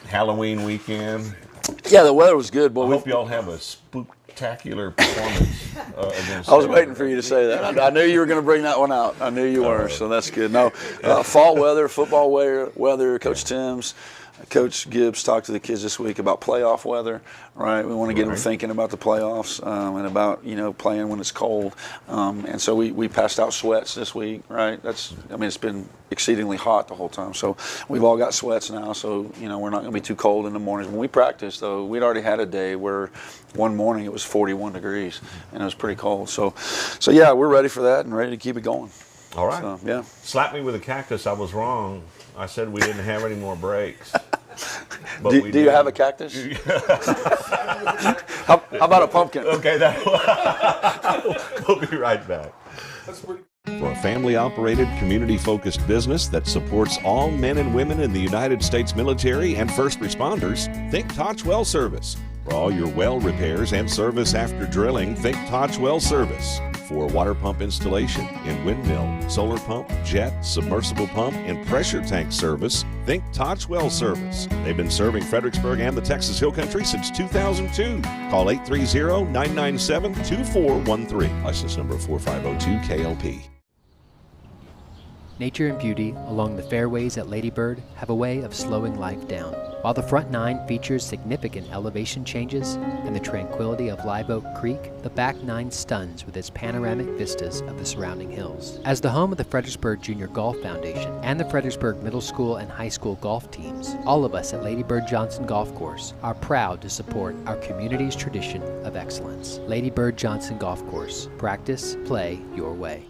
Halloween weekend. Yeah, the weather was good. I hope y'all have a spooktacular performance against. I was waiting for you to say that. I knew you were going to bring that one out. I knew you were, so that's good. No, fall weather, football weather. Coach Timms, Coach Gibbs talked to the kids this week about playoff weather. Right, we want to get them thinking about the playoffs and about playing when it's cold. And so we passed out sweats this week. Right, it's been exceedingly hot the whole time. So we've all got sweats now. So we're not going to be too cold in the mornings. When we practiced, though, we'd already had a day where one morning it was 41 degrees and it was pretty cold. So yeah, we're ready for that and ready to keep it going. All right. So, yeah. Slap me with a cactus. I was wrong. I said we didn't have any more breaks. Do you have a cactus? How about a pumpkin? Okay, we'll be right back. For a family-operated, community-focused business that supports all men and women in the United States military and first responders, think Toch Well Service. For all your well repairs and service after drilling, think Toch Well Service. For water pump installation in windmill, solar pump, jet, submersible pump, and pressure tank service, think Toch Well Service. They've been serving Fredericksburg and the Texas Hill Country since 2002. Call 830-997-2413. License number 4502 KLP. Nature and beauty along the fairways at Lady Bird have a way of slowing life down. While the front nine features significant elevation changes and the tranquility of Live Oak Creek, the back nine stuns with its panoramic vistas of the surrounding hills. As the home of the Fredericksburg Junior Golf Foundation and the Fredericksburg Middle School and High School golf teams, all of us at Lady Bird Johnson Golf Course are proud to support our community's tradition of excellence. Lady Bird Johnson Golf Course. Practice, play your way.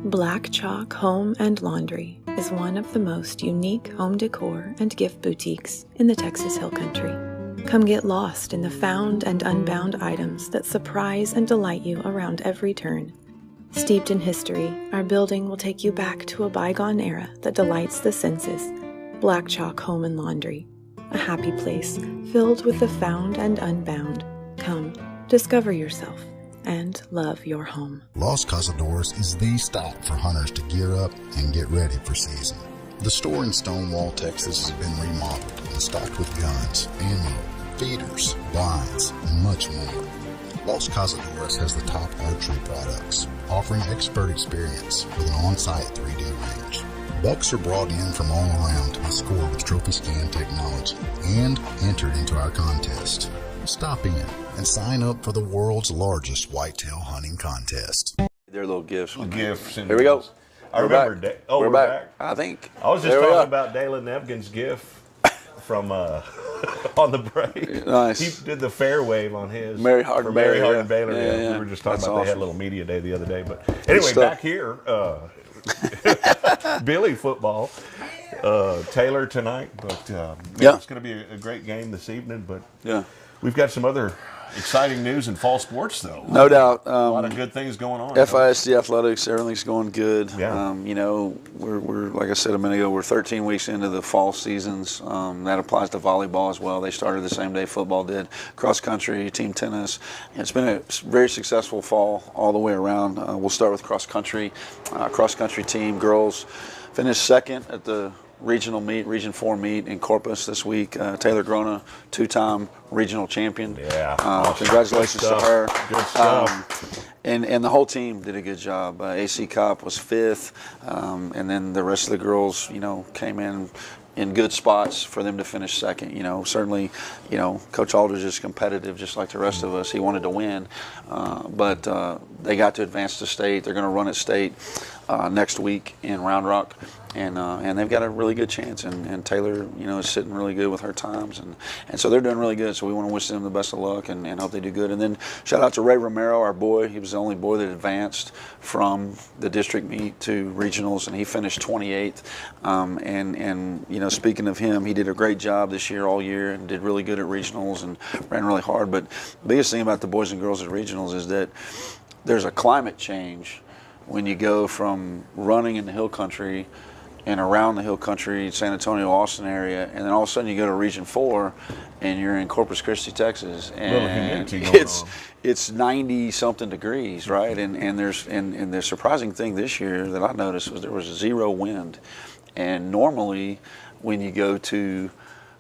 Black Chalk Home and Laundry is one of the most unique home decor and gift boutiques in the Texas Hill Country. Come get lost in the found and unbound items that surprise and delight you around every turn. Steeped in history, our building will take you back to a bygone era that delights the senses. Black Chalk Home and Laundry, a happy place filled with the found and unbound. Come, discover yourself and love your home. Los Cazadores is the stop for hunters to gear up and get ready for season. The store in Stonewall, Texas has been remodeled and stocked with guns, ammo, feeders, blinds, and much more. Los Cazadores has the top archery products, offering expert experience with an on-site 3D range. Bucks are brought in from all around to be scored with trophy scan technology and entered into our contest. Stop in and sign up for the world's largest whitetail hunting contest. Their little gifts. Gifts. Here we go. I remember. We're back. I think. I was just talking about Dalen Evgens' gift from on the break. Nice. He did the fair wave on his. Mary Hardin Baylor. And Baylor. Yeah. We were just talking That's about awesome. They had a little media day the other day. But anyway, back here, Billy football. Taylor tonight, but it's going to be a great game this evening. But we've got some other exciting news in fall sports, though. No doubt. A lot of good things going on. FISD athletics, everything's going good. Yeah. We're like I said a minute ago, we're 13 weeks into the fall seasons. That applies to volleyball as well. They started the same day football did. Cross country, team tennis. It's been a very successful fall all the way around. We'll start with cross country. Cross country team girls finished second at the regional meet, Region 4 meet in Corpus this week. Taylor Grona, two-time regional champion. Yeah. Congratulations to her. Good stuff. And the whole team did a good job. AC Cop was fifth, and then the rest of the girls, came in good spots for them to finish second. Certainly, Coach Aldridge is competitive just like the rest of us. He wanted to win, but they got to advance to state. They're going to run at state next week in Round Rock. And they've got a really good chance, and Taylor, is sitting really good with her times, and so they're doing really good. So we want to wish them the best of luck and hope they do good. And then shout out to Ray Romero, our boy. He was the only boy that advanced from the district meet to regionals, and he finished 28th. And speaking of him, he did a great job this year, all year, and did really good at regionals and ran really hard. But the biggest thing about the boys and girls at regionals is that there's a climate change when you go from running in the hill country and around the hill country, San Antonio, Austin area, and then all of a sudden you go to Region 4 and you're in Corpus Christi, Texas, and it's 90 something degrees, right? And the surprising thing this year that I noticed was there was zero wind. And normally when you go to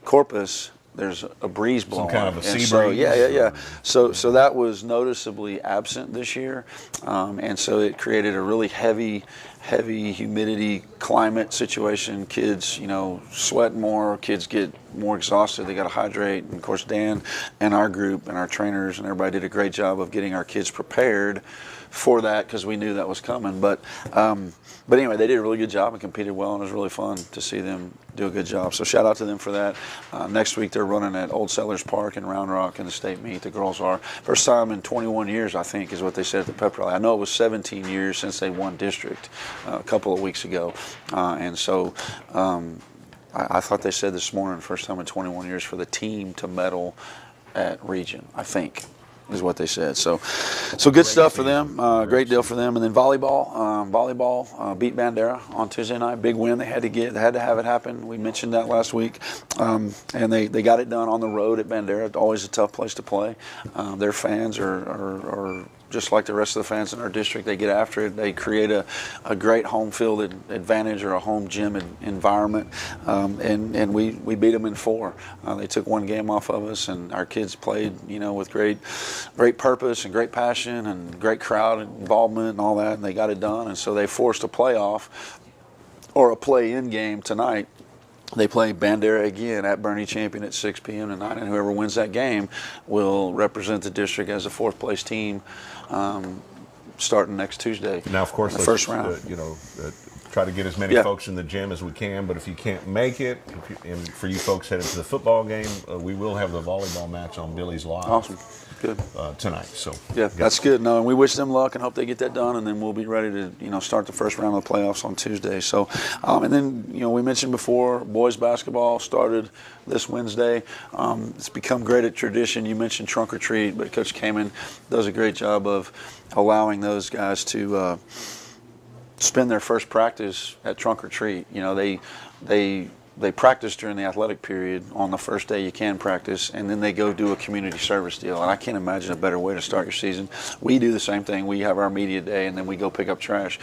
Corpus, there's a breeze blowing. Some kind of a sea breeze. Yeah. So that was noticeably absent this year, and so it created a really heavy humidity climate situation. Kids, sweat more. Kids get more exhausted. They got to hydrate. And of course, Dan and our group and our trainers and everybody did a great job of getting our kids prepared for that because we knew that was coming. But anyway, they did a really good job and competed well, and it was really fun to see them do a good job. So shout out to them for that. Next week they're running at Old Settlers Park in Round Rock in the state meet. The girls are. First time in 21 years, I think, is what they said at the pep rally. I know it was 17 years since they won district a couple of weeks ago. And so I thought they said this morning, first time in 21 years for the team to medal at region, I think. is what they said. So good stuff for them. Great deal for them. And then volleyball beat Bandera on Tuesday night. Big win. They had to have it happen. We mentioned that last week, and they got it done on the road at Bandera. Always a tough place to play. Their fans are just like the rest of the fans in our district. They get after it. They create a great home field advantage or a home gym environment, and we beat them in 4. They took 1 game off of us, and our kids played, with great purpose and great passion and great crowd involvement and all that, and they got it done. And so they forced a playoff or a play-in game tonight. They play Bandera again at Bernie Champion at 6 p.m. tonight, and whoever wins that game will represent the district as a 4th place team starting next Tuesday. Now, of course, the first round. Try to get as many folks in the gym as we can, but if you can't make it, and for you folks headed to the football game, we will have the volleyball match on Billies.Live. Awesome. Good. Tonight. So yeah, that's good. No, and we wish them luck and hope they get that done, and then we'll be ready to start the first round of the playoffs on Tuesday. So, and then we mentioned before, boys basketball started this Wednesday. It's become great at tradition. You mentioned trunk or treat, but Coach Kamen does a great job of allowing those guys to spend their first practice at trunk or treat. They practice during the athletic period on the first day you can practice, and then they go do a community service deal. And I can't imagine a better way to start your season. We do the same thing. We have our media day, and then we go pick up trash,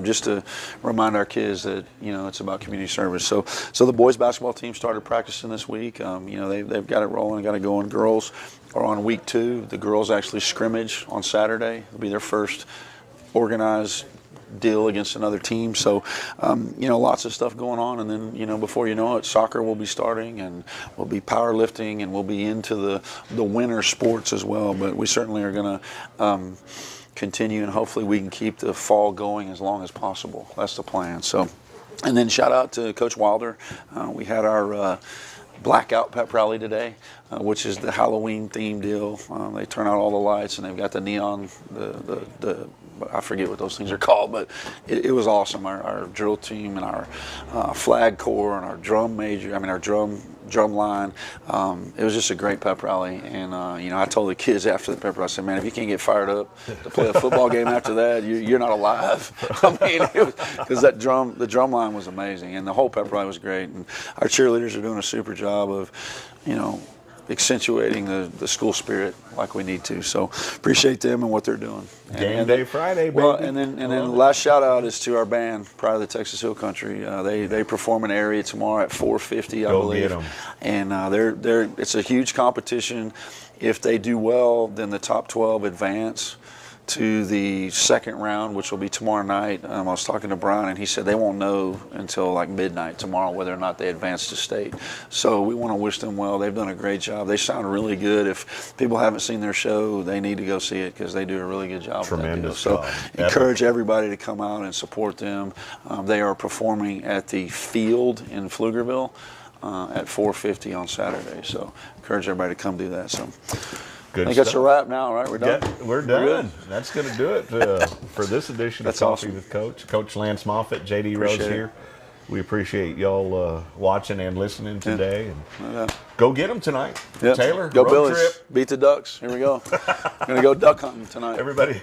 just to remind our kids that it's about community service. So the boys basketball team started practicing this week. They've got it rolling, got it going. Girls are on week 2. The girls actually scrimmage on Saturday. It'll be their first organized deal against another team. So lots of stuff going on, and then before you know it, soccer will be starting, and we'll be powerlifting, and we'll be into the winter sports as well. But we certainly are going to continue, and hopefully we can keep the fall going as long as possible. That's the plan. So, and then shout out to Coach Wilder. We had our blackout pep rally today, which is the Halloween theme deal. They turn out all the lights, and they've got the neon, the I forget what those things are called, but it was awesome. Our drill team and our flag corps and our drum line. It was just a great pep rally, and I told the kids after the pep rally, I said, man, if you can't get fired up to play a football game after that, you're not alive. I mean, because the drum line was amazing, and the whole pep rally was great, and our cheerleaders are doing a super job of, accentuating the school spirit like we need to. So appreciate them and what they're doing. Game day Friday, baby. Well, and then the last shout out is to our band, Pride of the Texas Hill Country. They perform an area tomorrow at 4:50, I believe. Get them. And it's a huge competition. If they do well, then the top 12 advance to the second round, which will be tomorrow night. I was talking to Brian, and he said they won't know until like midnight tomorrow whether or not they advance to state. So we want to wish them well. They've done a great job. They sound really good. If people haven't seen their show, they need to go see it because they do a really good job. Tremendous job. So encourage everybody to come out and support them. They are performing at the field in Pflugerville at 4:50 on Saturday. So encourage everybody to come do that. So. Good I think that's a wrap now, right? We're done? Yeah, we're done. That's going to do it for this edition of Coffee with Coach. Coach Lance Moffet, JD Rose here. We appreciate y'all watching and listening today. And go get them tonight. Yep. Taylor, go road Billies. Trip. Beat the Ducks. Here we go. Going to go duck hunting tonight. Everybody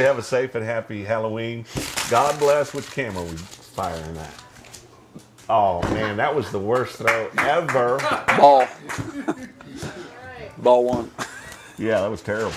have a safe and happy Halloween. God bless. Which camera are we firing at? Oh, man, that was the worst throw ever. Ball. Ball one. Yeah, that was terrible.